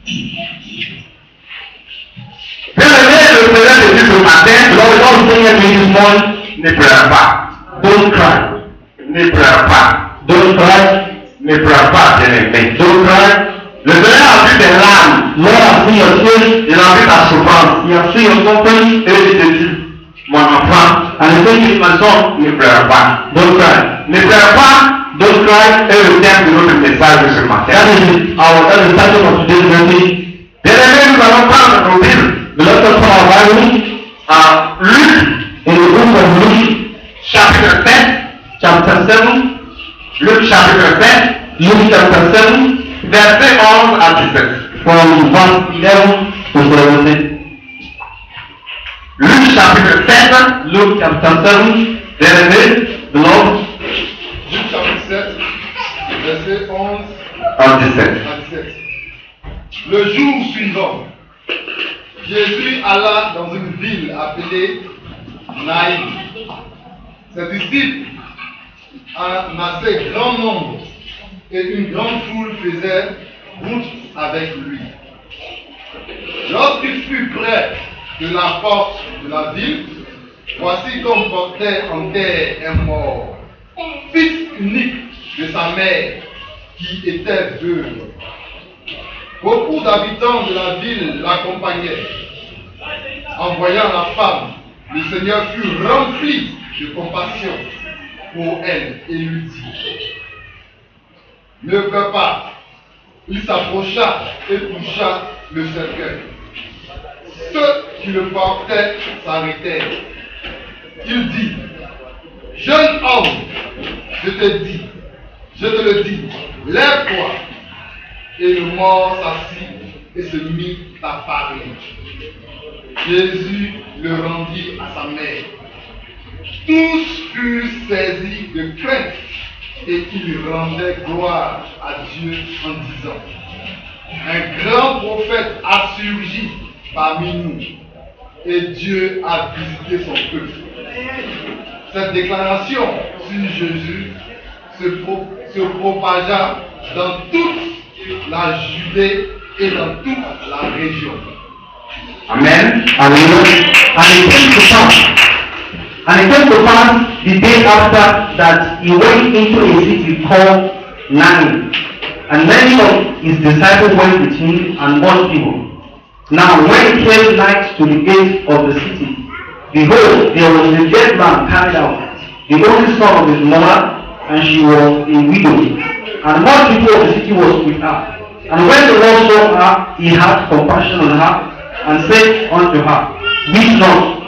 Bien aimé, le Seigneur te dit ce matin, Lord Seigneur this morning, ne pleure pas. don't cry. Ne pleure pas. Don't cry. Ne pleure pas, bien aimé. Don't cry. Le Seigneur a vu tes larmes. Lord has seen your tears. Il a vu ta souffrance. He has seen your suffering. Et il te dit, mon enfant, And he said, "It's my son, ne pleure pas. don't cry. Ne pleure pas. Don't cry." Et le thème de notre message de ce matin. That is the title of today's message. Bien aimé, nous allons prendre nos Bibles. Let us turn our Bible À Luc, in the book of Luke, chapitre 7. chapter 7. Luc, chapitre 7. Luke chapter 7, Versets 11 à 17. from verse 11 to 17. Luc, chapitre 7. Luke chapter 7, Versets the Lord. Luc chapitre 7, verset 11 à 17. à 17. Le jour suivant, Jésus alla dans une ville appelée Naïm. Ses disciples, un assez grand nombre et une grande foule faisaient route avec lui. Lorsqu'il fut près de la porte de la ville, voici qu'on portait en terre un mort, fils unique de sa mère, qui était veuve. Beaucoup d'habitants de la ville l'accompagnaient. En voyant la femme, le Seigneur fut rempli de compassion pour elle et lui dit: ne pleure pas. Il s'approcha et toucha le cercueil. Ceux qui le portaient s'arrêtèrent. Il dit: jeune homme, je te le dis, lève-toi. Et le mort s'assit et se mit à parler. Jésus le rendit à sa mère. Tous furent saisis de crainte et ils rendaient gloire à Dieu en disant: un grand prophète a surgi parmi nous et Dieu a visité son peuple. Cette déclaration sur Jésus se propagea dans toute la Judée et dans toute la région. Amen. Hallelujah. And it came to pass the day after that he went into a city called Nain, and many of his disciples went with him and much people. Now when it came night to the gate of the city, behold, there was a dead man carried out, the only son of his mother, and she was a widow. And much people of the city was with her. And when the Lord saw her, he had compassion on her, and said unto her, weep not.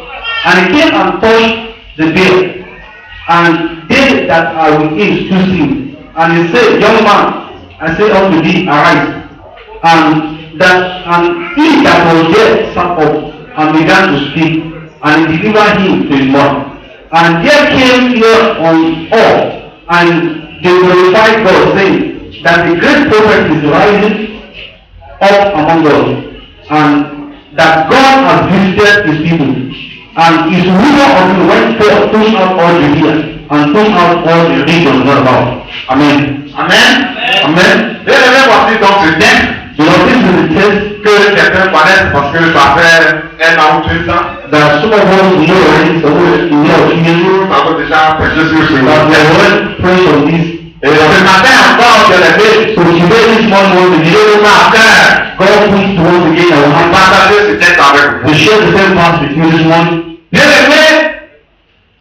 And he came and touched the bier, and they that are with him stood still. And he said, young man, I say unto thee, arise. And he that was dead sat up, and began to speak, and he delivered him to his mother. And there came fear on all, and they glorified God, saying that the great prophet is rising up among us, and that God has visited his people. And his rumor of him went forth, pushing out all Judea, and pushing out all the regions about. Amen. Amen. Amen. Et le voici donc ce thème This is the test que certains connaissent parce que ça fait 1 an ou 2 ans. that some of us know already, some of us know Nous avons déjà prêché sur ce that we thème. already prayed on this. Et ce matin encore, je l'ai fait. So today this morning was the Je day vous m'appelle God preached once again our à heart. partager ce thème avec To vous. share the same verse with you this morning. Bien aimé,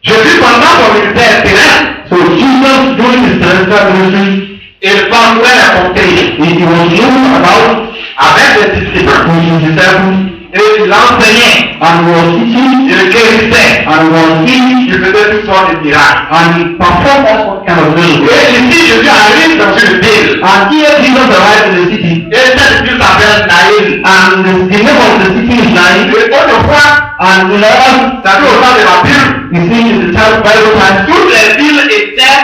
Jésus pendant son ministère terrestre, So Jesus during his terrestrial ministry, il parcourait la contrée he was moving about avec les disciples. with his disciples Et il enseignait, and was teaching il guérissait, and was healing il faisait toutes sortes de miracles. and he performed all kind of miracles. Et ici, Jésus arrive dans une ville. And here Jesus arrived in the city, Et cette ville s'appelle Naïm. and the name of the city is Nain. Et autrefois, And in all, ça fait au temps de la Bible, you see in the child Bible times, toutes les villes étaient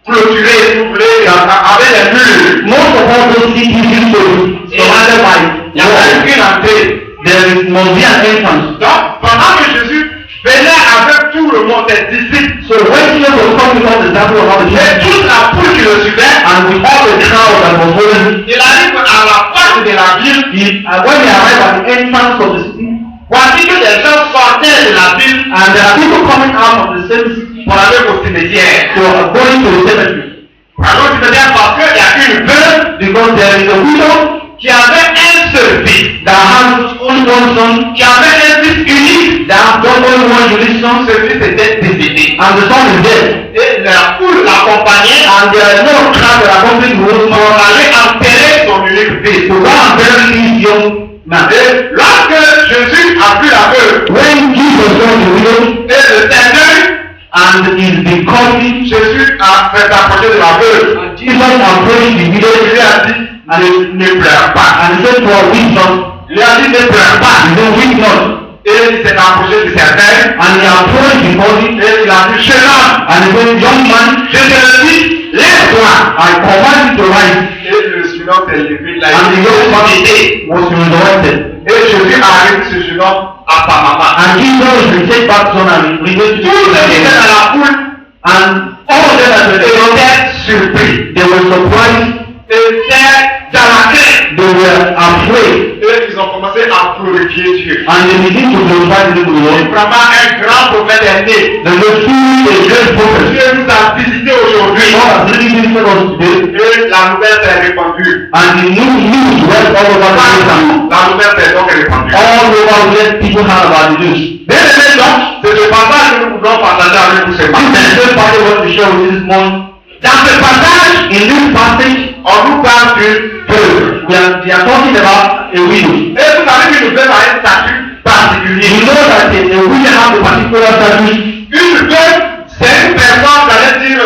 clôturées, si vous voulez, avec des murs. most of all those cities used to be surrounded by Il n'y a pas walls. qu'une entrée. There must be an entrance. Donc, pendant que Jésus venait avec tout le monde, des disciples, So when Jesus was coming from the temple of the et church, toute la foule qui le suivait, and with all the crowd that was following, il arrive à la porte de la ville when they arrive at the entrance of the city, voici que des gens sortaient de la ville and there are people coming out of the same city pour aller au cimetière. to going to the cemetery. Alors au cimetière parce qu'il y a une veuve Because there is a widow qui avait un seul fils, that has only one son, qui avait un fils unique. that has only one unique son, Ce fils était décédé. and the son is dead. Et la foule l'accompagnait And there is no crowd that accompanies the old pour man aller enterrer son unique fils. to go and bury this young man. Et lorsque Jésus a vu la veuve When Jesus saw the widow et le Seigneur, and is been calling, Jésus a fait approcher de la veuve. Jesus approached the widow Il lui a dit, ne pleure pas. and he said to her, weep not. Il lui a dit, ne pleure pas. He said, weep not. Et il s'est approché de sa mère. And he approached the body Et il a dit, jeune homme, and he said, young man, je te le dis, lève-toi. I command you to rise. Et le suivant s'est levé, il a And the dit, young man aidé. was resurrected. Et Jésus a amené ce jeune homme à sa maman. And Jesus returned back son and returned to Tous ceux qui étaient the dans la foule and all of them that were there, étaient surpris. they were surprised, Étaient dans la crainte. they were afraid, Et ils ont commencé à glorifier Dieu. and they began to glorify the name of the Lord. Vraiment, un grand prophète est né. The Lord truly a great prophet. Dieu nous a visité aujourd'hui. God has really visited us today, Et la nouvelle s'est répandue. and the news went all over the place. La nouvelle s'est donc répandue. All over where people heard about the news. Bien aimé, donc, c'est ce passage que nous voulons partager avec vous ce This matin. is the first part I want to share with you this morning. Dans ce passage, In this passage, on nous parle d'une veuve. we are talking about a widow. Et vous savez qu'une veuve a un statut particulier. You know that a widow has a particular status. Une veuve, c'est une personne, j'allais dire,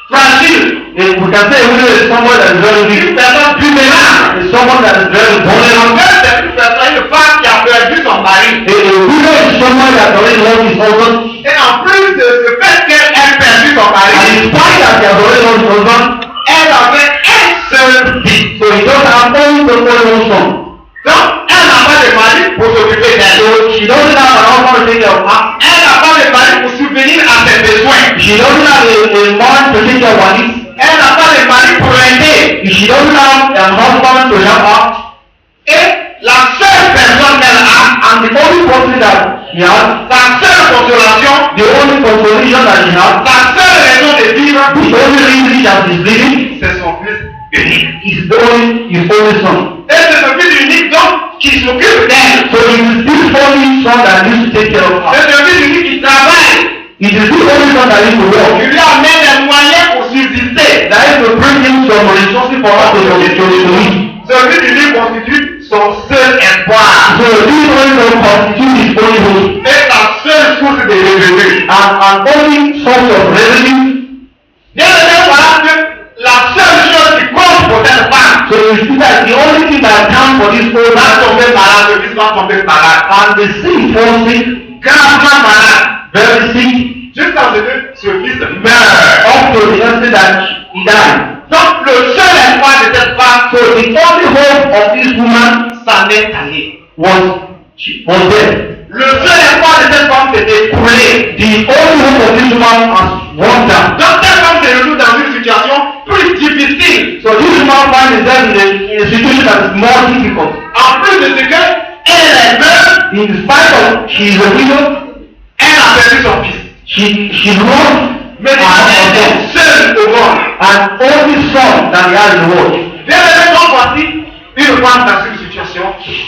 fragile. We can say a widow is someone that is very Une weak. personne vulnérable. Is someone that is very Une vulnerable. veuve, c'est une personne, une femme qui a perdu son mari. A widow is someone that already lost his husband. Et en plus de ce fait qu'elle a perdu son And mari, in spite that he has already lost his husband, elle avait un seul fils. so he just has only the one son. Donc, elle n'a pas de mari pour s'occuper d'elle. So she doesn't have an husband to take care of her. Elle n'a pas de mari pour subvenir à ses besoins. She doesn't have a man to take care of her needs. Elle n'a pas de mari pour l'aider. She doesn't have a husband to help her. Et la seule personne qu'elle a, And the only person that he has, sa seule consolation, the only consolation that he has, sa seule raison de vivre, the only reason that he's living, c'est son fils unique. is his only son. Et c'est ce fils unique donc qui s'occupe d'elle. So it is this only son that needs to take care of her. C'est ce fils unique qui travaille. It is this only son that needs to work. Il lui amène des moyens pour subsister. That is to bring him some resources for her to live. Ce fils unique constitue son seul espoir. So this only son constitutes his only hope. Et sa seule source de revenus. And only source of revenue. Bien aimé, voilà que la seule chose qui compte pour cette femme, So you see that the only thing that counts for this whole va man, tomber malade, le fils va tomber malade. and the sick fall sick, Gravement malade. very sick, Jusqu'à ce que ce fils meurt. up to the extent that he died. Donc le seul espoir de cette femme, So the only hope of this woman s'en est allé. was dead. Le seul espoir de cette femme s'était écoulé. The only hope of this woman has gone down. Donc cette femme se retrouve dans une situation plus difficile. So this woman finds herself in a situation that is more difficult. En plus de ce que elle est veuve, In spite of she is a widow, elle a perdu son fils. she lost Mais her elle husband est seule au monde. and only son that he has in the world. Bien aimé, donc voici une femme dans une situation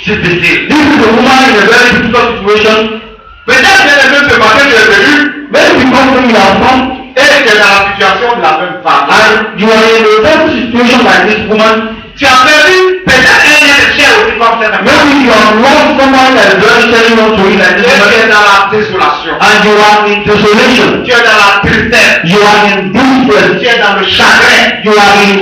difficile. This is a woman in a very difficult situation. Peut-être bien aimé, ce matin tu es venu Maybe because when you are from et tu es dans la situation de la même femme. and you are in a same situation like this woman, Tu as perdu peut-être un lien de chair aussi comme cette femme. maybe you have lost someone that is very sharing on to you like Et this tu woman, es dans la désolation. and you are in desolation, Tu es dans la tristesse. you are in distress, Tu es dans le chagrin. you are in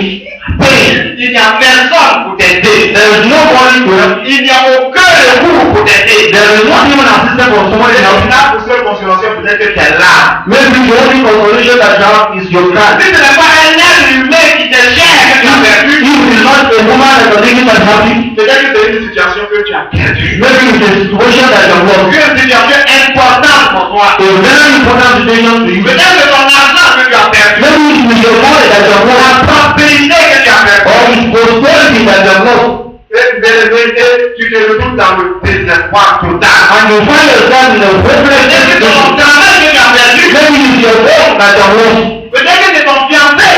pain. Il n'y a personne pour t'aider. There is nobody to help. Il n'y a aucun recours pour t'aider. There is not even assistance for someone Et else. là, pour seule consolation, peut-être que tu es là. Maybe the only consolation that you have is your Si cry. ce n'est pas un être humain qui te cherche que tu as perdu, If it is not a woman that is thinking that happy, peut-être que c'est une situation que tu as perdue. maybe it's a situation that you have lost. Une situation importante pour toi. A very important situation to you. Peut-être que ton argent que tu as perdu. Maybe it is your money that you have La lost. prospérité que tu as perdu. Or it's prosperity that you have lost. Et tu te retrouves dans le désespoir total. And you find yourself in a hopeless Peut-être que c'est ton situation. travail que tu as perdu. Maybe it's your work that you lost. Peut-être que c'est ton fiancé.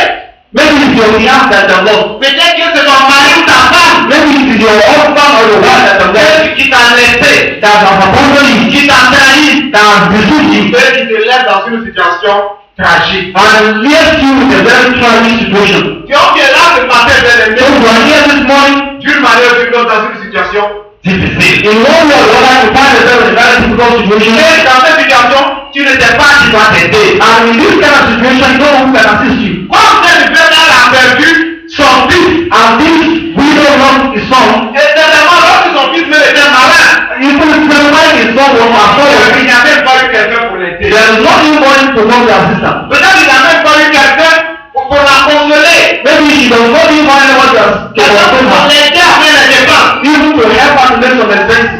Maybe it's your fiance that you lost. Peut-être que c'est ton mari ou ta femme. Maybe it is your husband or your wife that you lost. Qui t'a laissé. That has abandoned you. Qui t'a trahi. That has deceived you. Et qui te laisse dans une situation tragique. And left you with a very tragic situation. Donc tu es là ce matin, bien So you are here this morning. d'une manière ou d'une autre dans une situation difficile. In one way or another, you find yourself in a very difficult situation. Et dans cette situation, tu ne sais pas qui doit t'aider. And in this kind of situation, you don't know who can assist you. Comme cette femme a perdu son fils, And this widow lost his son. et certainement lorsque son fils était malin, Even if his son was afforded, il n'y a même pas eu quelqu'un pour l'aider. there is not anybody to come to assist him. Peut-être qu'il n'a même pas eu quelqu'un pour la consoler. Maybe he does not even find anyone to Quelqu'un assist pour her. l'aider à faire les dépenses. Even to help her to make some expenses.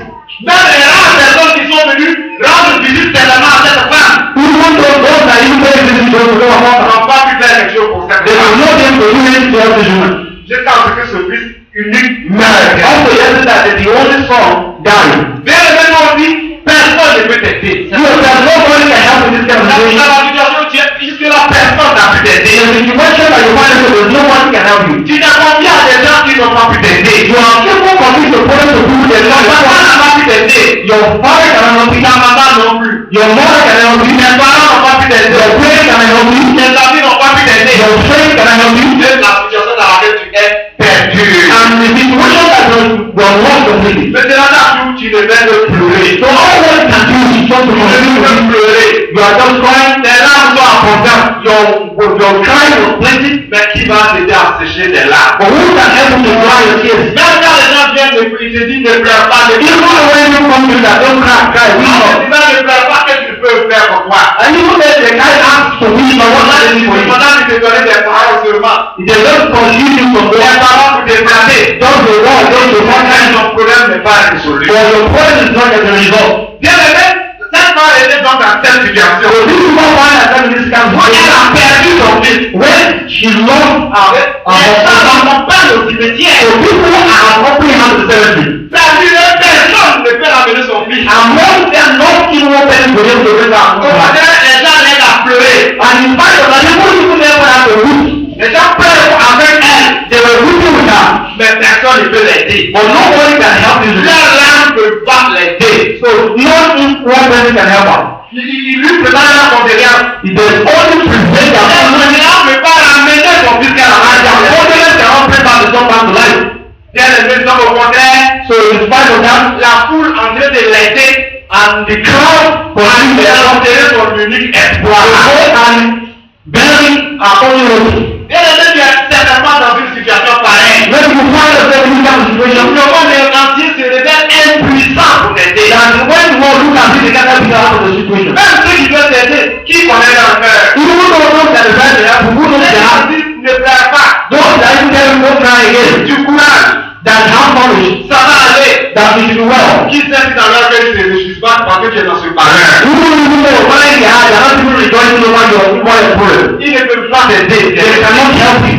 Même les rares personnes qui sont venues rendre visite certainement à cette femme Even those that even pay visit to go about her. n'ont pas pu faire quelque chose pour cette They will femme. not be able to do anything to help this woman. Jusqu'à ce que ce fils unique meure. Also, yesterday, that the only son died. Bien évidemment, on dit, personne ne peut t'aider. You know, there's nobody can help in this kind of Dans situation. la situation où tu es, jusque-là, personne n'a pu In t'aider. the situation that you find yourself, there's no one can help you. Tu t'as confié à des gens qui n'ont pas pu t'aider. You are capable of being the person to do the Ton papa n'a pas pu t'aider. Your father cannot help you. Ta maman non plus. Your mother cannot help you. Tes parents n'ont pas pu t'aider. Your parents cannot help you. Tes amis n'ont pas pu t'aider. Your friends cannot help you. C'est la situation dans laquelle tu es perdu. And the situation that you are lost completely. Maintenant, là où tu devais de pleurer. So all one can do is just to Tu continue devais to pleurer. You are just crying. Tes larmes sont abondantes. Your crying was plenty. Mais qui va t'aider à sécher tes larmes? But who can help you to dry your tears? Même quand les gens viennent te prier, ils te disent ne pleure pas, ne Even pleure pas. when you come to that, don't cry, we Non, know. mais sinon, ne pleure pas, qu'est-ce que tu peux faire pour toi? And even if the guy asks for me, but what not anything for you? Pendant que tu te donnais des paroles seulement, They just confuse you from des the paroles pour te flatter. just the word, just the one Quand kind ton problème n'est pas résolu. but your point is not as a result. Bien aimé, cette femme était donc dans cette situation. So this woman find herself in this kind of Quand elle situation. a perdu son fils, When she lost les gens l'accompagnent au cimetière. so people are opening hand to cemetery. Perdu, personne ne peut ramener son fils. Among them, not even one person will be able to bring Au out. matin, les gens l'aident à pleurer. And in spite of that, people even never have to root. Les gens pleurent avec elle, They were rooting with her. mais personne ne peut l'aider. But nobody can help this woman. Leurs larmes ne peuvent pas l'aider. So not if one person can help her. Il lui présente la condoléance. It is only present La that condoléance ne peut pas ramener son fils qu'à la and main. the audience cannot bring back the son back to life. Bien aimé, donc au contraire, So in spite of that, la foule en train de l'aider and the crowd and de continued enterrer son unique espoir. to go and bury her only hope. Bien aimé, tu es certainement dans une situation pareille. When you find yourself in this kind of Le situation, monde entier se révèle impuissant pour t'aider. that when you want to look at it, they can't help you out of the situation. Même ceux qui veulent t'aider, qui connaissent leur cœur? Even though those that are trying to help you, who knows Les their gens heart, disent ne pleure pas. those that even tell you don't cry again, Du courage, that have knowledge, ça va aller. that it will be well. Qui sait si dans leur cœur ils ne se réjouissent pas parce que tu es dans ce malheur? Who even know why they are, they are not even rejoicing over your problem. Ils ne peuvent pas t'aider. They cannot help you.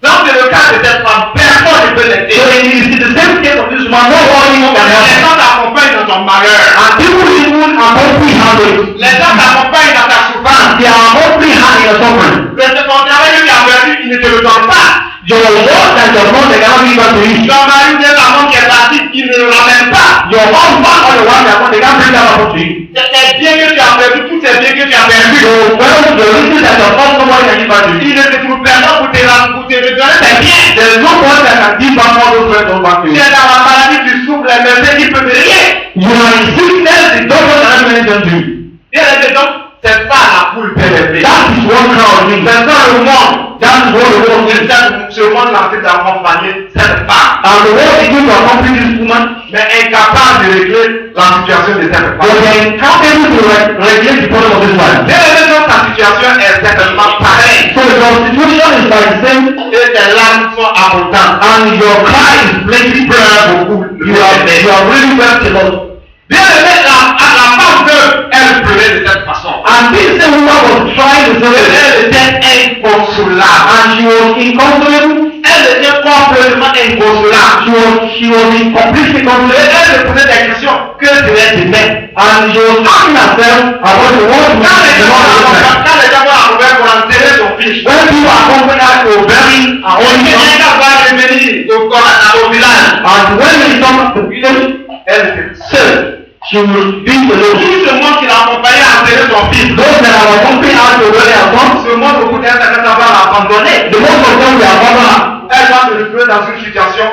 Donc c'est le cas de cette femme, personne ne peut l'aider. So it is the same case of this woman, nobody can help Les you. gens t'accompagnent dans ton malheur. And people even accompany her with, Les gens t'accompagnent dans ta souffrance. they are accompanying her in your suffering. Ton travail que tu as perdu, il ne te le donne pas. Your work and your mom, they cannot give back to you. Ton mari ou bien ta femme qui est partie, il ne le ramène pas. Your husband or your wife, they can't bring that back to you. C'est bien que tu as perdu, tous ces biens que tu as perdu. So well, the reason that your husband, nobody can give back to you. Il ne te trouve personne pour te redonner tes biens. There is no one that can give back all those friends back to Tu you. es dans la maladie, tu souffres, les médecins qui peuvent rien. You are in sickness, the doctor cannot do anything to you. Bien donc, c'est ça la poule PLP. That is what crowd means. C'est ça le monde. That is what the world means. Ce monde lancé d'accompagner cette femme. And the world is going to accompany this woman, Mais incapable de régler la situation de cette but femme. they are incapable to regulate the problem of this life. Bien évidemment, ta situation est certainement pareille. So your situation is like the same, Et tes larmes sont abondantes. and your cry is plenty. Pleure beaucoup. You are really wept a lot. Bien aimé, à la femme de, elle pleurait de cette façon. And this same woman was trying to say Elle était inconsolable. and she was inconsolable. Elle était complètement complètement inconsolable. She was completely Et confused. elle se posait des questions. Que serait demain? And she was asking herself about the world Quand les gens vont arriver pour enterrer son fils, when people accompany her to bury her own son, quelqu'un va revenir au village. and when they come to the village, Elle était seule. she will be alone. Tout ce monde qui l'accompagnait à enterrer son fils, Those that have accompanied her to bury her son, ce monde au bout d'un certain temps va l'abandonner. the most of them will abandon her. Elle va se retrouver dans une situation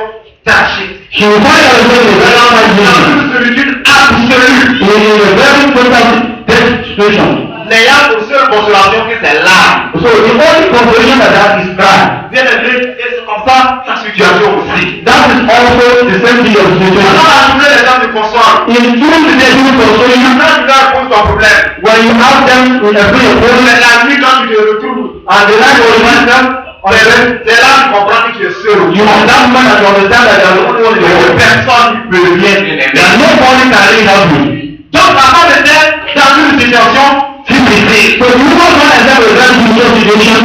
tragique. She will find herself in a very Dans hard situation. une solitude absolue. In a very total death situation. N'ayant pour seule consolation que c'est l'âme. So the only consolation that is cry. Bien aimé, et c'est comme ça ta situation aussi. That is also the same thing of Pendant situation. la journée, les gens te consolent. In during the day, you consolation. Quand tu leur poses ton problème, When you have them in a free mais approach, la nuit quand tu te retrouves, and the night will remind them on the bed, c'est là que tu comprends que tu es seul. you have that moment that you understand that you are the only one in the world. Personne ne peut rien That t'aimer. nobody can really help you. Donc la femme était dans une situation difficile. So you don't find yourself in a very difficult situation.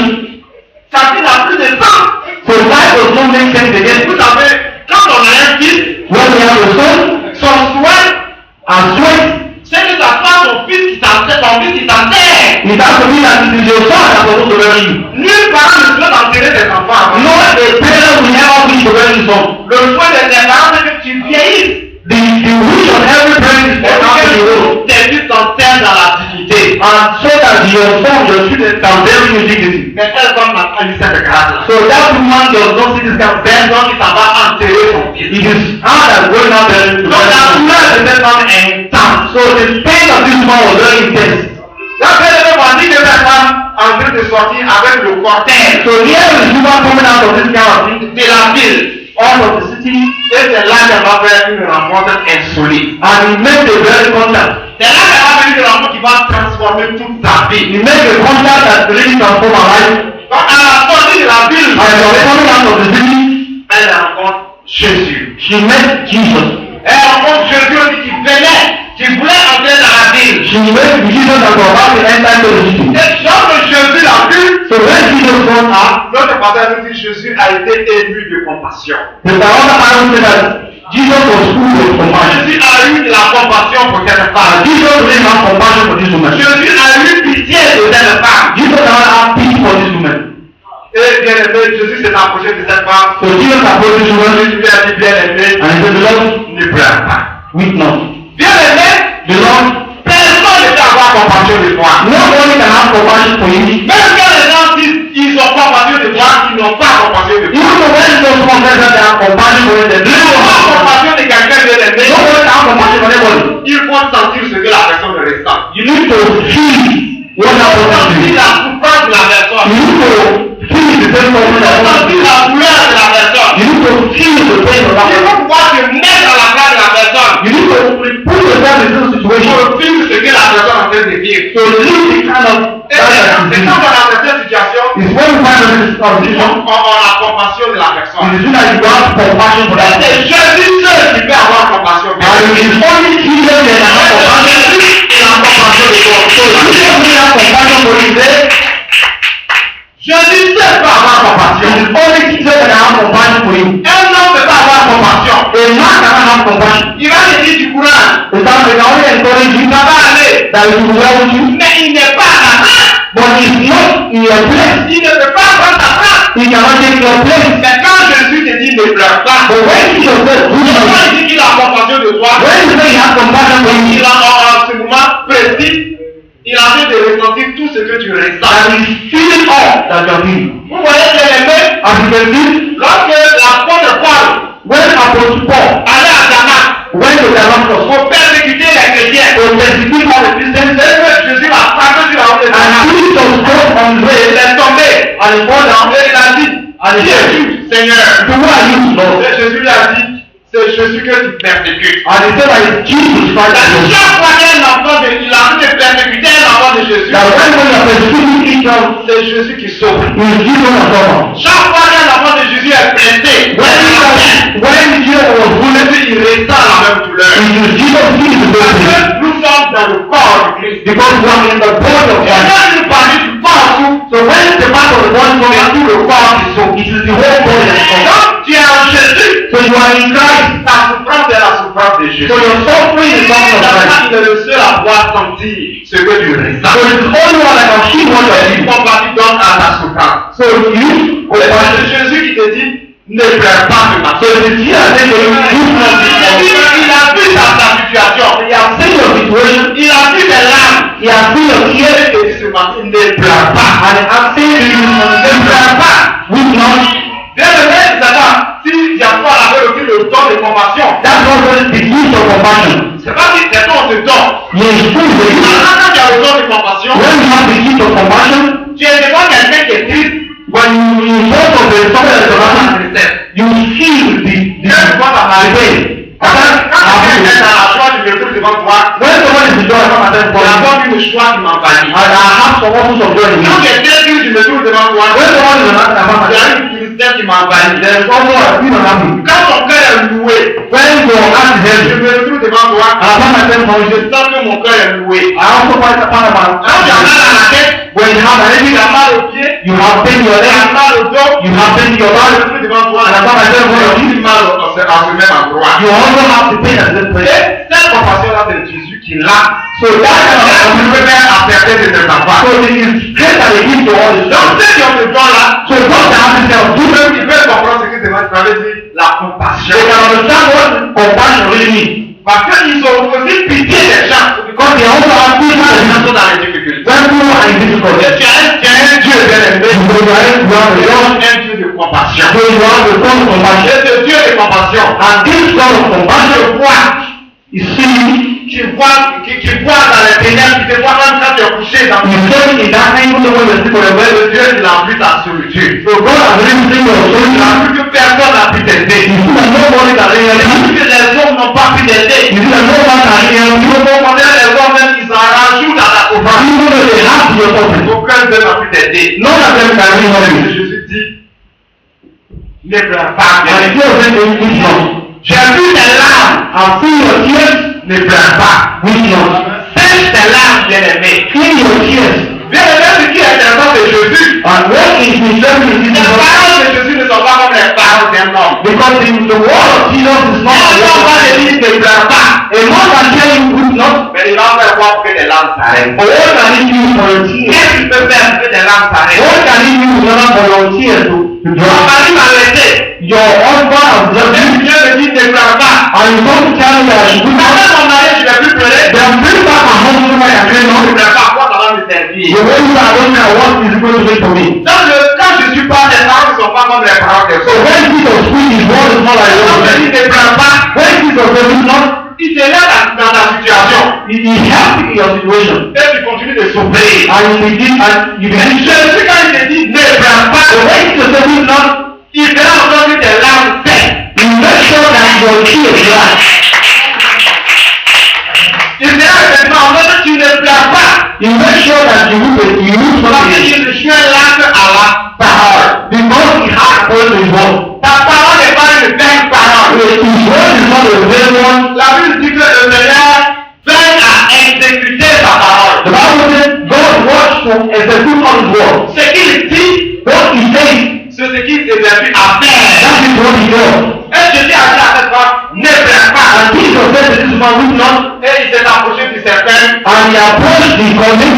Ça n'a plus de temps. So life does not make sense again. Vous savez, quand on a un fils, When we have a son, son souhait, and sweat, c'est que ça soit ton fils qui t'enterre, it has to be that it is your son that is supposed to bury you. Nulle part ne souhaite enterrer tes enfants. No, a parent will never wish to bury his son. Le souhait des parents, c'est que tu vieillisses. The wish of every parent is for now to be old. Tes fils t'enterrent dans la dignité. And so that your son, your children can bury you dignity. Mais quelle femme n'a pas eu cette grâce-là? So that woman does not see this kind of death. Personne qui s'en va enterrer son fils. It is her that going out there to Donc la bury douleur de cette femme est intense. So the pain of this man was very intense. La paix m'a dit que cette femme en train de sortir avec le cortège So here is woman coming out of this kind of thing, de la ville. out of the city, Et c'est là qu'elle va faire une rencontre insolite. and he made a very contact. C'est là qu'elle va faire une rencontre qui va transformer toute sa vie. He made a contact that really transformed her life. Donc à la sortie de la ville, And she was coming out of the city, elle rencontre Jésus. she met Jesus. Elle rencontre Jésus aussi qui venait, qui voulait entrer dans la ville. She met Jesus that was about to enter into the city. Et lorsque Jésus l'a vu, So when Jesus saw her, notre passage nous dit Jésus a été ému de compassion. the other Bible said that Jesus was full of compassion. Jésus a eu de la compassion pour cette femme. Jesus really had compassion for this woman. Jésus a eu pitié de cette femme. Jesus had pity for this woman. Et bien aimé, Jésus s'est approché de cette femme. So Jesus approached this woman Jésus lui a dit bien aimé, and he said, Beloved, ne pleure pas. weep not. Bien aimé, Beloved, personne ne peut avoir compassion de toi. nobody can have compassion for you. Même quand les gens disent qu'ils ont compassion de toi, ils n'ont pas compassion de toi. Even though when those confess that they have compassion for you, they Ils don't n'ont pas have compassion de quelqu'un de l'aimé. nobody can have compassion for anybody. Il faut sentir ce que la personne ressent. You need to feel what that Il faut person sentir is. la souffrance de la personne. You need to feel the pain of Il that faut sentir person. la douleur de la personne. You need to feel the pain of that Il faut person. pouvoir te mettre dans la place de la personne. You need to put yourself in this situation. Pour vivre ce que la personne est en train de vivre. So live the kind of Et life that c'est you quand live. on est dans cette situation, It's when you find yourself in this kind of situation, on a compassion de la personne. it is that you have compassion for that C'est person. Jésus seul qui peut avoir compassion. And it is only Jesus that can have compassion. Jésus, il a compassion de toi. So if you don't have compassion for you today, Jésus seul peut avoir compassion. it is only Jesus that can have compassion for you. Un homme ne peut pas avoir compassion. A man cannot have compassion. Il va te dire du courage. The time they can only encourage you Ça va aller. that you will well with you, Mais il n'est pas à ta place. but he's not in your place. Il ne peut pas prendre ta place. He cannot take your place. Mais quand Jésus te dit ne pleure pas, But when Jesus says, do quand not, il dit qu'il a compassion de toi, when he says he has compassion for you, il a en ce moment précis, il a fait de ressentir tout ce que tu ressens. that he's feeling all that you're feeling. Vous voyez bien aimé, As you can see, lorsque l'apôtre Paul when Apostle Paul allait à Damas went to Damascus pour persécuter les chrétiens, to persecute all the Christians, Jésus l'a frappé sur la route de and Damas. he was caught on the Il way, est tombé and he fall down, et il a dit, and he qui said, es-tu, Seigneur? "To who are you, Lord?" Et Jésus lui a dit, c'est Jésus que tu persécutes. And he said that it's Jesus Christ. Chaque fois qu'un enfant de, il a envie de persécuter un enfant de Jésus, That when you are persecuting each other, c'est Jésus qui sauve. it is Jesus that suffers. Chaque fois qu'un enfant de Jésus est blessé, When Jesus was bullied, il ressent la même douleur. it is Jesus who is the Parce person. que nous sommes dans le corps du Christ. Because we are in the body of Et Christ. quand nous parlons du corps tout, So when the part of the body comes into the corps, so it is the whole body that comes. quand tu es en are in Christ. Ta souffrance est la souffrance de Jésus. So your suffering is not of Christ. Il est le seul à pouvoir sentir ce que tu ressens. So it's the only one that can feel what you are Tu feeling. compatis donc à ta souffrance. So you, C'est Jésus qui te dit, ne pleure pas de ma so it is here that they will Il a vu ta situation. He has seen your situation. Il a vu tes larmes. He has seen your tears. Et ce matin, ne pleure pas. And I'm saying to you, Ne pleure pas. weep not. Bien le maître, si Yahweh avait reçu le don de compassion, That's not the gift of compassion. c'est pas si c'est ton de don. Yes, who is the gift? Maintenant, quand tu as le don de compassion, When you have the gift of compassion, tu es devant quelqu'un qui est triste. when you talk of the something that is around, you feel the pain. Quand quelqu'un est dans la joie, tu me retrouves devant toi. When someone is in joy, I come and tell Il y a you, encore une joie qui m'envahit. and I have someone who's of joy in Quand me. quelqu'un dit, je me trouve devant toi. When someone is not, I come and Il y tell a you, une tristesse qui m'envahit. there is someone that you don't have me. Quand ton cœur est loué, When your heart is je heavy, me retrouve devant toi. and I come and tell you, Je sens que mon cœur est loué. I also find a part of my Quand tu as mal à la tête, when you have an tu headache, as mal aux pieds, you have pain in your tu as leg, mal au dos, you have pain in your je me body, retrouve devant toi. and I come and tell you, Tu as mal à ce même endroit. you also have the pain at this place. Et cette compassion-là, c'est Jésus qui l'a. So that kind of Tu peux faire à certains de tes enfants. so it is great that they give to all the Donc, children. ceux qui ont ce don-là, So God can have this kind of ils gift. peuvent comprendre ce que c'est ça veut dire la compassion. They can understand what compassion really means. Parce qu'ils ont aussi pitié des gens. Because they also have people Quand les gens that sont dans les difficultés. when people are in difficulty. Tu as un Dieu bien aimé. You have the Lord, Un Dieu de compassion. so you have the God of compassion. Et ce Dieu de compassion, And this God of compassion, je vois, you see, qui voit dans les ténèbres, qui te voit même quand tu es couché dans you see in that time when the world is sick for the well, le Dieu, il a vu ta solitude. so God has really seen your soul. Il a vu que personne n'a pu You t'aider. see that nobody can really Il a help vu you. que les hommes n'ont pas pu t'aider. You see that no one can really help you. Au contraire, les hommes même, ils en rajoutent dans la souffrance. Even though they have your suffering, Aucun d'eux n'a pu t'aider. none of them can really help you. Jésus dit, ne pleure pas. And if you are saying to weep not, J'ai vu tes larmes, I've seen your tears, ne pleure pas. weep not. Sèche tes larmes, bien-aimé. Clean your tears. Bien-aimé, ce qui est intéressant de Jésus, And what is interesting is les this, paroles de Jésus ne sont pas comme les paroles d'un homme. because the word of Jesus is not Un homme va te dire, ne pleure pas. a man can tell you weep not, Mais il va faire quoi pour que tes larmes s'arrêtent? but what can he use for your tears? Qu'est-ce qu'il peut faire pour que tes larmes s'arrêtent? What can he use in order for your tears to Ton drop? mari m'a arrêté. Your husband has Le left you, Dieu me dit, ne pleure pas. and you don't tell me that I should weep not. Après mon mari, je ne vais plus pleurer. Then bring back my husband like I came Ne on. pleure pas, quoi ça va me servir? The way you are doing that, what is it going to make for me? Quand je suis pas, les paroles ne sont pas comme les paroles des So autres. when Jesus speaks, his word is not like Quand yours. je dis ne pleure pas, When Jesus says weep not, il te laisse dans ta situation. he helps you in your situation. Et tu continues de souffrir. And you begin, and you begin. Jésus, quand il te dit ne pleure pas, So when Jesus says weep not, il fera encore que tes larmes sèchent. you make sure that your tears dry. Il fera effectivement encore que tu ne pleures pas. You make sure that you use Parce que something. je ne suis là que à la parole. Because he has told his word. Ta parole n'est pas une vaine parole. His word is not a vain one. La Bible dit que le Seigneur veille à exécuter sa parole. The Bible says God wants to execute on his word. Ce qu'il dit, What he says, c'est ce qu'il s'est à faire. that is what he does. Et Jésus a dit à cette femme, ne pleure pas. And Jesus said to this man, weep not. Et il s'est approché du serpent. And he approached the convict,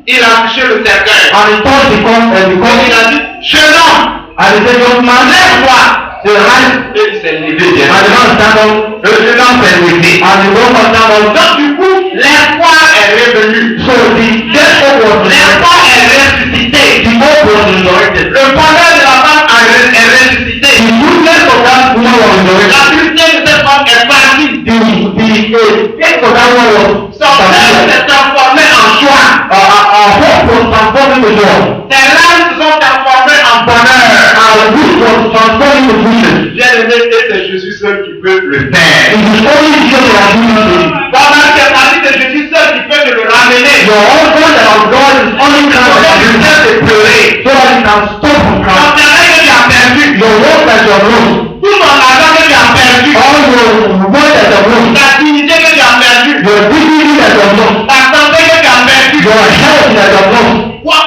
Il a touché le serpent. and he touched the Et il convict, a dit, jeune homme, and he said, young man, lève-toi. the right, Et il s'est levé. and the man stand up, Le jeune homme s'est levé. and the woman stand up. Donc du coup, l'espoir est revenu. So the dead hope was L'espoir resurrected. est ressuscité. The hope was resurrected. Le bonheur de la femme est ressuscité. The goodness of that woman was La resurrected. tristesse de cette femme est partie. The faith of that woman was Son cœur transformed. s'est transformé en joie. Our hope was transformed into joy. Tes larmes se sont transformées en bonheur. Our wish was transformed into goodness. Bien-aimé, et c'est Jésus seul qui peut le faire. It is only Jesus that can do this. Pendant que partie de Jésus seul qui peut te le ramener. Your husband and our God is only Pour kind que that tu can do cesses de this. pleurer. So that you can stop from Ton crying. terrain que tu as perdu. Your work that you have lost. Tout ton argent que tu as perdu. All your work that you have lost. Ta dignité que tu as perdu. Your dignity that you have lost. Ta santé que tu as perdu. Your health that you have lost. Quoi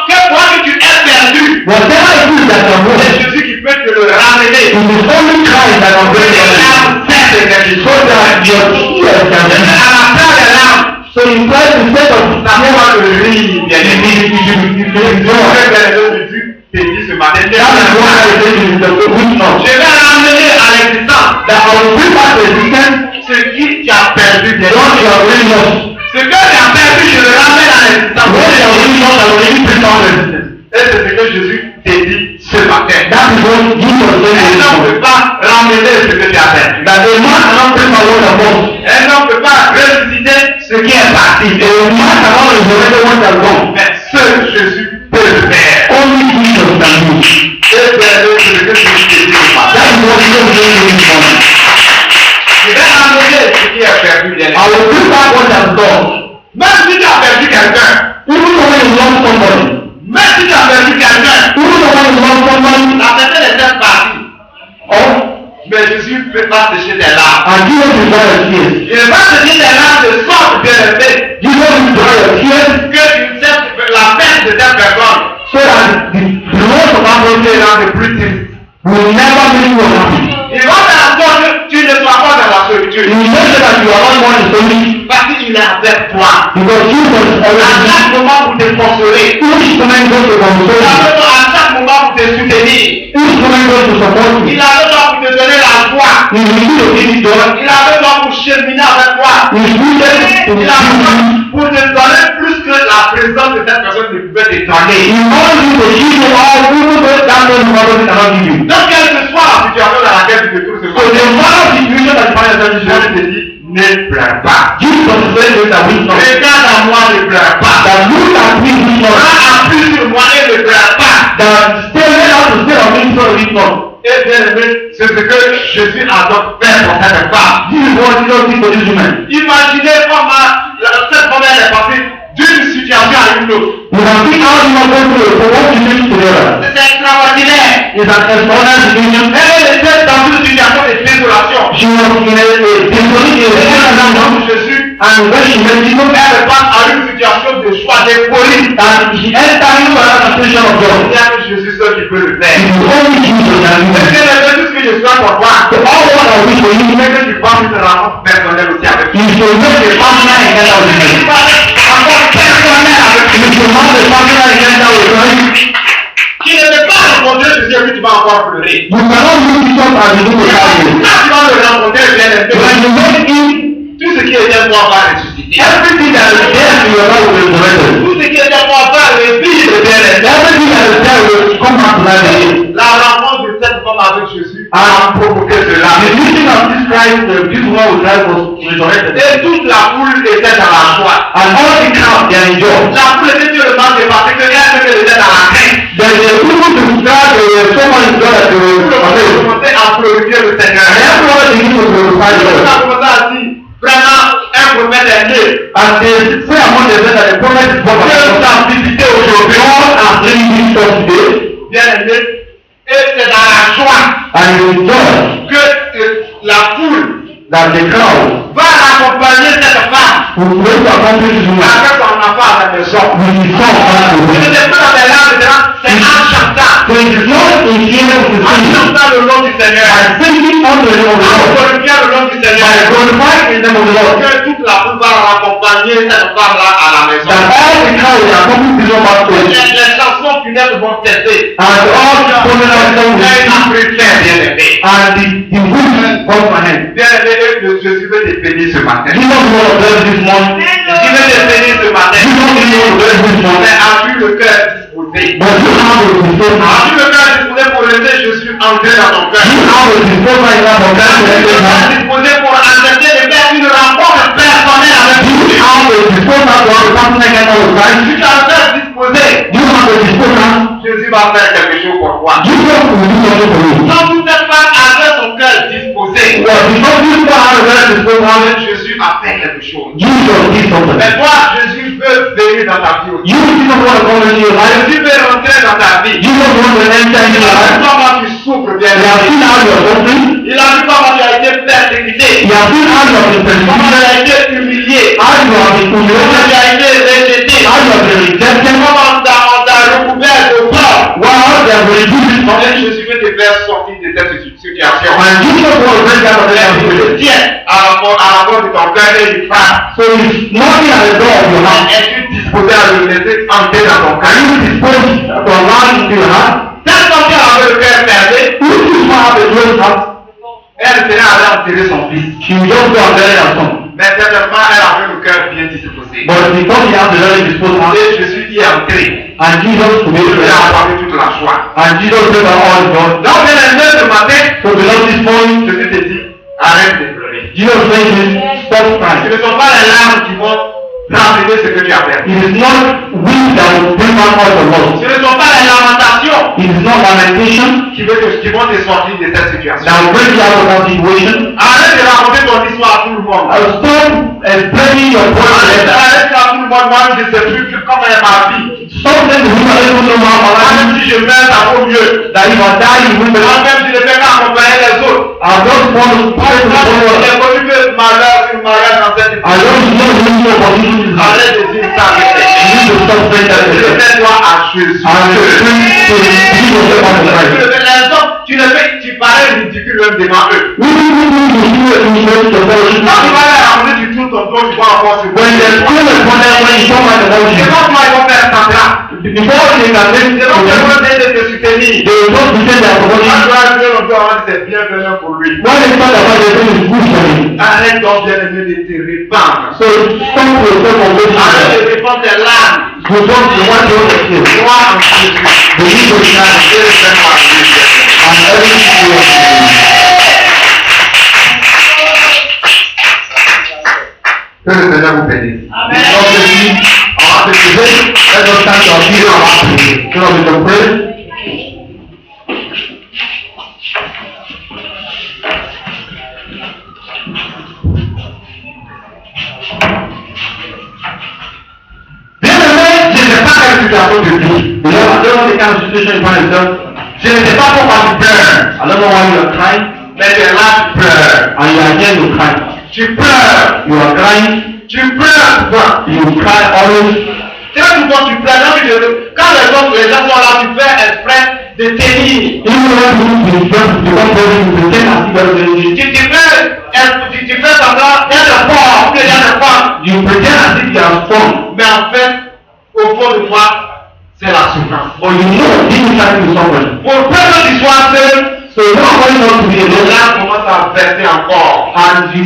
que tu aies perdu. Whatever it is that you have C'est lost. Jésus qui peut te le ramener. It is only Christ that can bring Tes you. larmes your tears can À be. la fin des larmes, So you try to set up ça fait pas le rire, bien aimé. Jésus te dit ce matin, That is why I say it is the witness. je vais ramener à l'existence That I will bring back the existence ce qui tu as perdu, bien what aimé. you have really lost. Ce que tu as perdu, je le ramène à l'existence. What you have really lost, I will really bring back the existence. Et c'est ce que Jésus te dit ce matin. That is what Jesus Un said homme ne to peut pas ramener ce que tu as perdu. that a man cannot bring back what he has lost. Un homme ne peut pas ressusciter ce qui est parti. A man cannot resurrect what he has lost. Mais seul Jésus peut le faire. Only Jesus can do. Et c'est ce que Jésus te dit ce matin. That is what Jesus said this morning. Je vais ramener ce qui est perdu, bien I aimé. will bring back what he has lost. Même si tu as perdu quelqu'un, Even though when you lost somebody, même si tu as perdu quelqu'un, even though when you lost somebody, la personne est partie. oh, Mais Jésus ne peut pas sécher tes larmes. and Jesus will dry your tears. Il va sécher tes larmes de sorte, bien aimé, Jesus will dry your tears que la peine de cette personne so that the loss of our te rende plus triste. will never make you happy. Il va faire en sorte que tu ne sois pas dans la You solitude. will make sure that you are not more in solitude Parce qu'il est avec toi. because Jesus is À already chaque moment pour te consoler. each moment goes to console you. À chaque moment pour te soutenir. Each moment goes to support you. Il a besoin pour te donner la joie. He will give you this joy. Il a besoin pour cheminer avec toi. He will give you to Il a give besoin you. pour te donner plus que la présence de cette personne ne pouvait te He donner. wants you to give you all even though that person cannot give you. Donc, quelle que soit la situation dans laquelle tu te trouves ce So the soir, matter of situation that you find yourself in, je te dis, ne pleure pas. Jesus said to that witness Regarde à moi, ne pleure pas. that look at me witness Appuie sur moi et ne pleure pas. that stay let out to stay on me so witness. Et bien aimé, c'est ce que Jésus a donc fait pour cette femme. This is what Jesus did for this woman. Imaginez comment cette femme elle est passée d'une situation à une autre. You can see how you are going through from one situation to the other. C'est extraordinaire. It's an extraordinary situation. Elle était dans une situation de désolation. She was in a Dans Jésus, and when she met Jesus, elle passe à une situation de choix d'époline. and she entered into another situation of joy. Il n'y a que Jésus seul qui peut le It faire. is only Jesus that can do Et it. bien aimé, tout ce que je souhaite pour toi, So all what I wish for you c'est que tu fasses une rencontre personnelle aussi avec lui. is to make a personal encounter with him. Encore personnelle avec lui. If you have a personal encounter with him, Qui ne peut pas rencontrer Jésus et puis tu vas encore pleurer. you cannot use Jesus as you do with Quand others. tu vas le rencontrer, bien aimé, When you make him, tout ce qui était moi va ressusciter. everything that is there in your life will be resurrected. Tout ce qui était moi va revivre, bien aimé. Everything that is there will come back to life again. La rencontre de cette femme avec Jésus a provoqué cela. The meeting of this Christ, this one with Christ was resurrected. Et toute la foule était dans la joie. And all the crowd, they are in joy. La foule était tellement dépassée que elle était dans la crainte. There is a people to God, there is so much God that they will Tout le monde obey. commençait à glorifier le Seigneur. And everyone begins to glorify Tout le monde God. a commencé à dire, vraiment, un prophète est né. And they say among themselves that the prophet is born. Dieu nous a visité aujourd'hui. God has really visited us today. Bien aimé. Et c'est dans la joie And it is joy que la foule that the crowd va accompagner cette femme will going to accomplish this woman avec son enfant à la maison. with his son back to Ce him. n'est plus dans les larmes, c'est en chantant. So it is not in fear of the En sin. chantant le nom du Seigneur. By singing on the name of the En Lord. glorifiant le nom du By Seigneur. glorifying the name of the Lord. Que toute la foule va accompagner cette femme-là à la maison. That all the crowd will accomplish this woman back to him. Les chansons funèbres vont cesser. And all the funeral songs will Elle a cease. pris clair, bien aimé. And the women come to him. Bien aimé, Jésus veut te bénir ce matin. Jesus will bless this morning. Jésus veut te bénir ce matin. Jesus will bless this Mais morning. as-tu le cœur disposé? But you have a disposal. As-tu le cœur disposé pour laisser Jésus entrer dans ton cœur? You have a disposal in that for God to As-tu le enter cœur now. disposé pour accepter de faire une rencontre personnelle avec You lui? have a disposal to have a personal encounter with Christ. Si tu as le cœur disposé, You have a disposal. Jésus va faire quelque chose pour toi. Jesus will do something for you. Quand toute cette femme avait son cœur disposé, Well, because you have a very disposal, Jésus a fait quelque chose. Jesus did something. Mais toi, Jésus veut venir dans ta vie aussi. You Jesus want to come into your life. Jésus veut rentrer dans ta vie. Jesus want to enter into Il your a vu life. comment tu souffres, bien He has aimé. seen how you are suffering. Il a vu comment tu as été persécuté. He has seen how you have been Comment tu persecuted. as été humilié. How you have been Comment humiliated. tu as été rejeté. How you have been rejected. Comment on t'a recouvert de peur. Wow, they have reduced it. Et Jésus veut te faire sortir de cette situation. And Jesus just want to break out of that situation. Tiens, à la porte de ton cœur et il frappe. So he's knocking at the door of your heart. Es-tu disposé à le laisser entrer dans ton cœur? Are you disposed to allow him into your heart? Cette femme avait le cœur fermé, If you have a closed heart, elle serait allée enterrer son fils. she will just go and bury her son. Mais certainement, elle avait le cœur bien disposé. But because he has a very disposed heart, Et Jésus y est entré. and Jesus Il made lui her a heart, apporté toute la joie. and Jesus gave her all joy. Donc, bien aimé, ce matin, So beloved, this morning, Jésus te dit, arrête de pleurer. Jesus said this, stop Ce crying. ne sont pas les larmes qui vont ramener ce que tu as perdu. It is not wind that will bring back all the loss. Ce ne sont pas les lamentations It is not lamentation qui vont te sortir de cette situation. that will bring you out of that situation. Arrête de raconter ton histoire à tout le monde. Stop explaining your problem. Arrête à tout le monde, moi je ne sais plus comment est ma vie. Stop saying to people, I don't know how my life Même is. si je meurs, ça vaut mieux. That if I die, you will be. Moi même si je ne fais qu'accompagner les autres. I just want to pray to the Lord. J'ai connu que malheur sur malheur dans cette I don't know any opportunity. Arrête de dire ça. You need to stop saying that. Tu le fais toi à Jésus. I will pray to Jesus on the Tu right. le fais les autres, tu parais ridicule même devant eux. We need to do it in the fellowship. Quand tu vas les raconter, tu tournes ton dos, tu vas encore sur When there's still a problem, when you talk about the Et fellowship, quand toi ils vont faire ça là, before they can make c'est donc que vous êtes de te soutenir. they will not pretend they are Moi, promoting. je dois dire un peu avant que c'est bien venant pour lui. When they talk about the thing is good for him. Arrête donc bien aimé de te répandre. So stop yourself from doing Arrête that. de répandre tes larmes. You don't you want to understand. Toi en Jésus. The need to shine Et le faire par Jésus. and everything you want to do. Que le Seigneur vous bénisse. God bless you. On va te prier. Let us stand to our feet and our prayer. So that we can pray. Bien aimé, je ne sais pas quelle situation tu vis. You know, I don't know the kind of situation you find yourself. Je ne sais pas pourquoi tu pleures. I don't know why you are crying. Mais tu es là, tu pleures. And you are here, you cry. Tu pleures. You are crying. Tu pleures souvent. You cry always. C'est là souvent tu pleures. Quand les gens sont là, tu fais exprès de tenir. Even when you just you want to pretend as if everything is. Tu fais semblant d'être fort, que d'être fort. You pretend as if you are strong. Mais en fait, au fond de toi, c'est la souffrance. But you know this is happening to somebody. Pour peu que tu sois seul, So you don't want not to be les alone. larmes commencent à verser encore. And you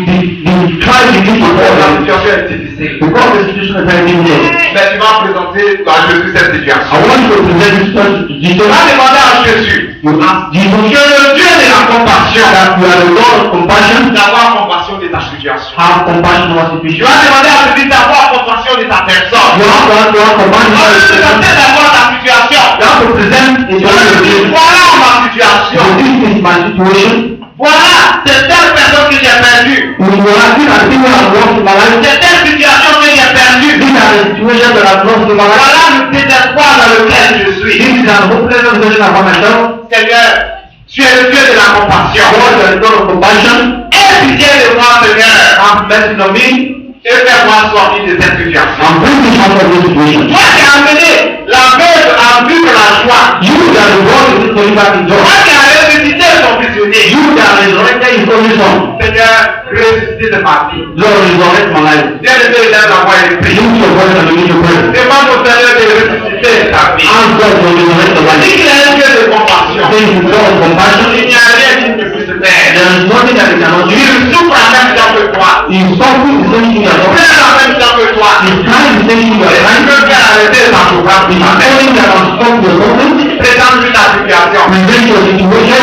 try to live Parce que before la them. situation est difficile. Because the situation is very difficult. Mais tu vas présenter à Jésus cette I situation. want you to present this person to Tu Jesus. vas demander à Jésus You ask que Jesus le Dieu de la compassion, that you are the Lord of compassion. d'avoir compassion de ta situation. Have compassion on our Tu situation. vas demander à Jésus d'avoir compassion de ta personne. You have compassion on Tu vas our te situation. présenter d'abord ta situation. You have to present a Tu vas te dire, situation. voilà ma So situation. this is my situation. Voilà, c'est telle personne que j'ai perdue. We were asking and people have lost in my life. C'est telle situation que j'ai perdue. These are the situations that I've lost in my life. Voilà le désespoir dans lequel je suis. This is an hopeless situation I find myself. Seigneur, tu es le Dieu de la compassion. God, you are the God of compassion. Aie pitié de moi, Seigneur. Have mercy on me Et fais-moi sortir de cette situation. and bring me out of this situation. Toi qui as amené la veuve à vivre la joie. You that the world is going back in joy. Toi qui as ressuscité son prisonnier. You that resurrected his only son. Seigneur, ressuscite de ma vie. Lord, resurrect my life. Bien-aimé, lève la voix et prie. Lift your voice and begin to pray. Demande au Seigneur de ressusciter ta vie. Ask God to resurrect the Dis life. qu'il est un Dieu de compassion. Say he's God of compassion. Il n'y a rien qui ne puisse faire. There is nothing that he cannot do. Il souffre en même temps que toi. He's suffering the same thing you are Il suffering. pleure en même temps que toi. He's crying the same thing you are Il crying. peut faire arrêter sa souffrance. He's telling that I'm stuck with something. Présente-lui ta situation. Present your situation.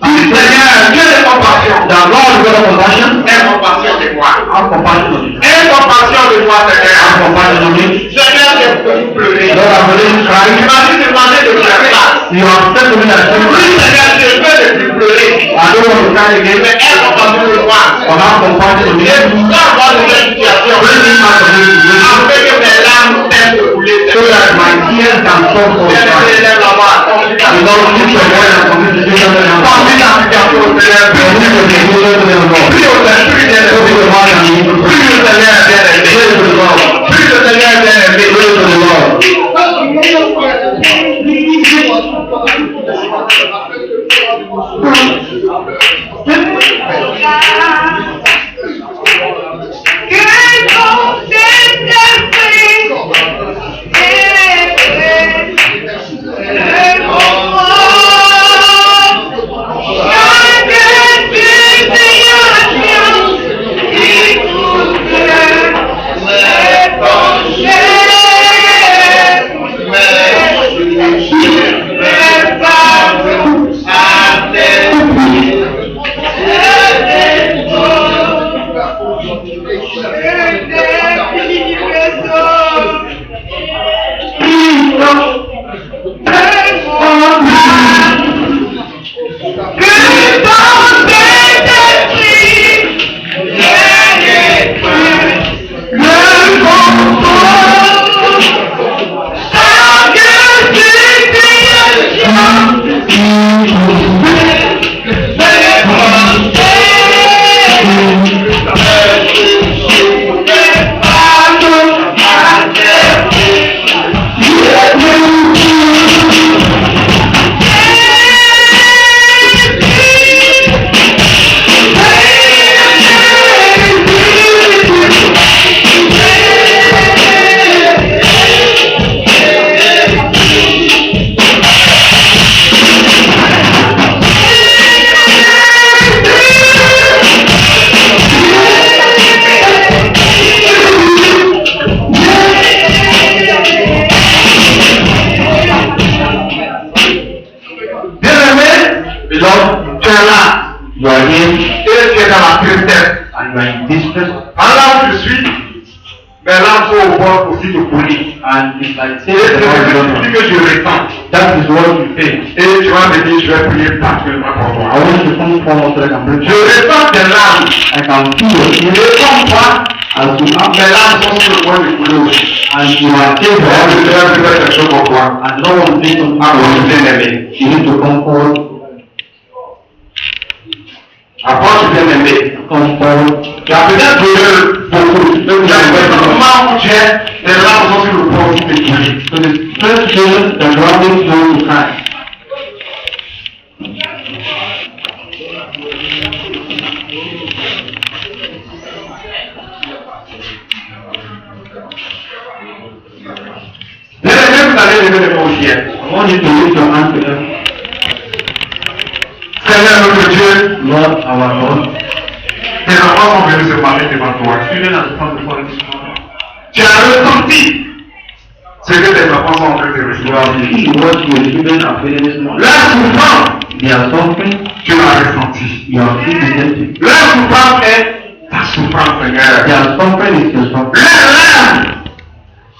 Dis, Seigneur, Dieu de compassion. The Lord God of compassion. Aie compassion de moi. Have compassion on me. Aie compassion de moi, Have Seigneur. compassion on me. Seigneur, j'ai beaucoup pleuré. Lord, I've already Tu cried. m'as dit de demander de faire ça. You have said to me that you Oui, Seigneur, je veux ne plus pleurer. I don't want to cry again. Mais aie compassion de moi. But have compassion on me. Et pouvoir voir de cette situation. Bring me out of this situation Afin que mes larmes cessent de couler, so Seigneur. that my tears can stop from Bien-aimé, crying. lève la voix. The Lord, lift your voice and commit the situation to the Conduis Lord. ta situation au Seigneur. Commit your situation to the Lord. Prie au Seigneur, prie bien-aimé. Open your heart and begin to pray. Prie au Seigneur, bien-aimé. Pray to the Lord. Prie au Seigneur, bien-aimé. Pray to the Lord. Thank you. You are here, Et tu es dans la tristesse. and you are in distress, En là où je suis, mais là il faut voir aussi de couler. and it's like Et c'est ce que je ressens. that is what you feel. Et tu vas me dire, je vais prier particulièrement pour I toi. want you to come forward so I can pray. Je ressens tes larmes. I can feel your Et tears comme toi, as you come, mes larmes sont sur le point de couler aussi. and you are Et je there, vais faire quelque chose pour toi. and no one is going to Ah, mon you. bien-aimé. You need to come forward, Approche bien-aimé. come forward. Tu as peut-être pleuré beaucoup. Tu as peut-être un moment où tu es, tes larmes sont sur le point de couler. So the first children, the grounding flow to cry. Bien-aimé, vous allez lever les mains au ciel. I want you to lift your hand to heaven. Seigneur notre Dieu, Lord, our Lord, tes enfants sont venus se parler devant toi. children have come before you this morning. Tu as ressenti ce que tes enfants sont en train de You recevoir. have seen what your children are feeling this morning. Leur souffrance, They are suffering, tu l'as ressenti. you have seen it. Leur souffrance est ta souffrance, Seigneur. Their suffering is your suffering. Leurs larmes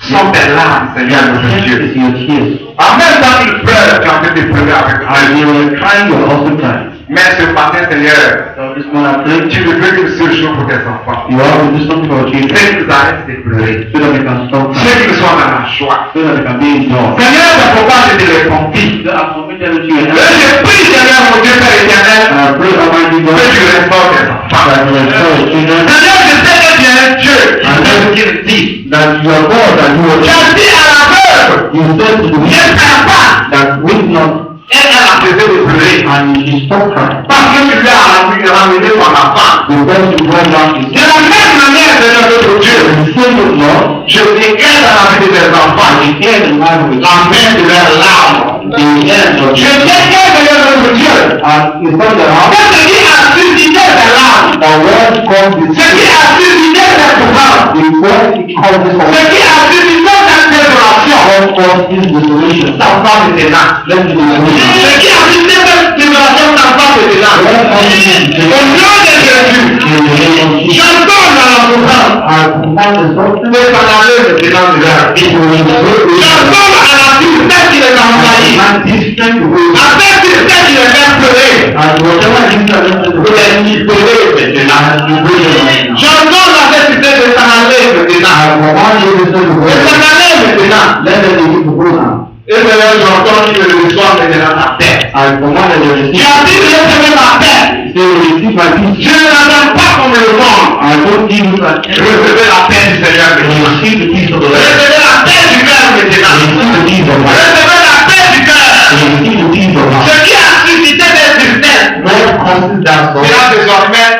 sont tes larmes, Seigneur Their notre tears Dieu. is your tears. En même temps qu'ils pleurent, tu es en train de pleurer avec And you eux. were crying, you are also crying. Mais ce matin, Seigneur, So this morning I pray, tu ne veux qu'une seule chose pour tes enfants. you have to do something for your children, C'est qu'ils arrêtent de pleurer. so that they can stop C'est crying, qu'ils soient dans la joie. so that they can be in joy. Seigneur, c'est pourquoi je te les confie. So I commit them to your Et hands. je prie, Seigneur, mon Dieu, Père éternel, And I pray, Almighty que God, tu restaures tes enfants. that you restore your children, Seigneur, je sais que tu es un Dieu qui fait ce qu'il dit. that you are God and you Tu are as dit à l'aveugle, you said to the ne wicked perds pas. that will not, Et elle a cessé de pleurer. and you stop crying. Parce que tu lui as ramené son enfant. Because you brought down his De la même manière, Seigneur notre Dieu, the same of Lord, je décrète dans la vie de tes enfants and hear the language, la fin de leurs larmes. the end of Je it. décrète, Seigneur notre Dieu, And it's not the que house, ce qui a suscité tes larmes, but what caused ce this, qui a suscité tes souffrances, the what caused this, ce qui a suscité cette désolation, what caused this desolation. ta femme était là. Let me be Ce qui a suscité cette désolation, ta femme était là. what caused this Au nom de Jésus, in the name of Jesus. j'entends dans la souffrance I command the suffering, de s'en aller maintenant de leur vie. it will be J'entends à la tristesse qui les a envahis, and this strength will, à cette tristesse qui les fait pleurer, and whatever is that pour les libérer maintenant. and you bring it right now. J'entends la nécessité de s'en aller maintenant. I command you to say the De word. s'en aller maintenant. Let them begin to go now. Et Seigneur, j'entends que le soir maintenant ta paix. I command that they Tu receive. as dit de recevoir ma paix. They will receive my peace. Je ne l'attends pas comme le monde. I don't give you that. Recevez la paix du Seigneur They will maintenant. receive the peace of the Lord. Recevez la paix du cœur They will maintenant. receive the peace of God. Recevez la paix du They cœur. will receive the peace of God. Ce qui a suscité des tristesses What causes that sorrow? sera désormais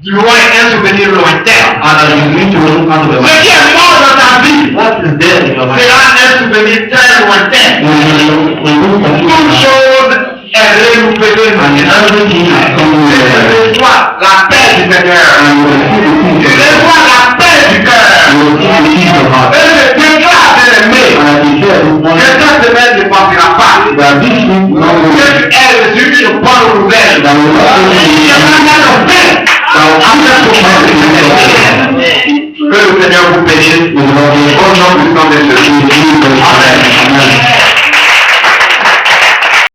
loin, un souvenir lointain. And as you need to look out of the Ce light, qui est mort dans ta vie what is there in your life? sera un souvenir très lointain. When you look at Toute it, chose est renouvelée and maintenant. everything is coming Je there, reçois la paix du Seigneur. and you will receive the Je peace of God. reçois la paix du cœur. You will receive the peace of God. Et je déclare, bien-aimé, And I declare this que morning cette semaine ne partira pas. that this week will not Que go tu es reçu une bonne nouvelle. that will not Il y be aura la paix. that will Après after ce to moment, come. attention, nous demandons bonne puissance de Jésus.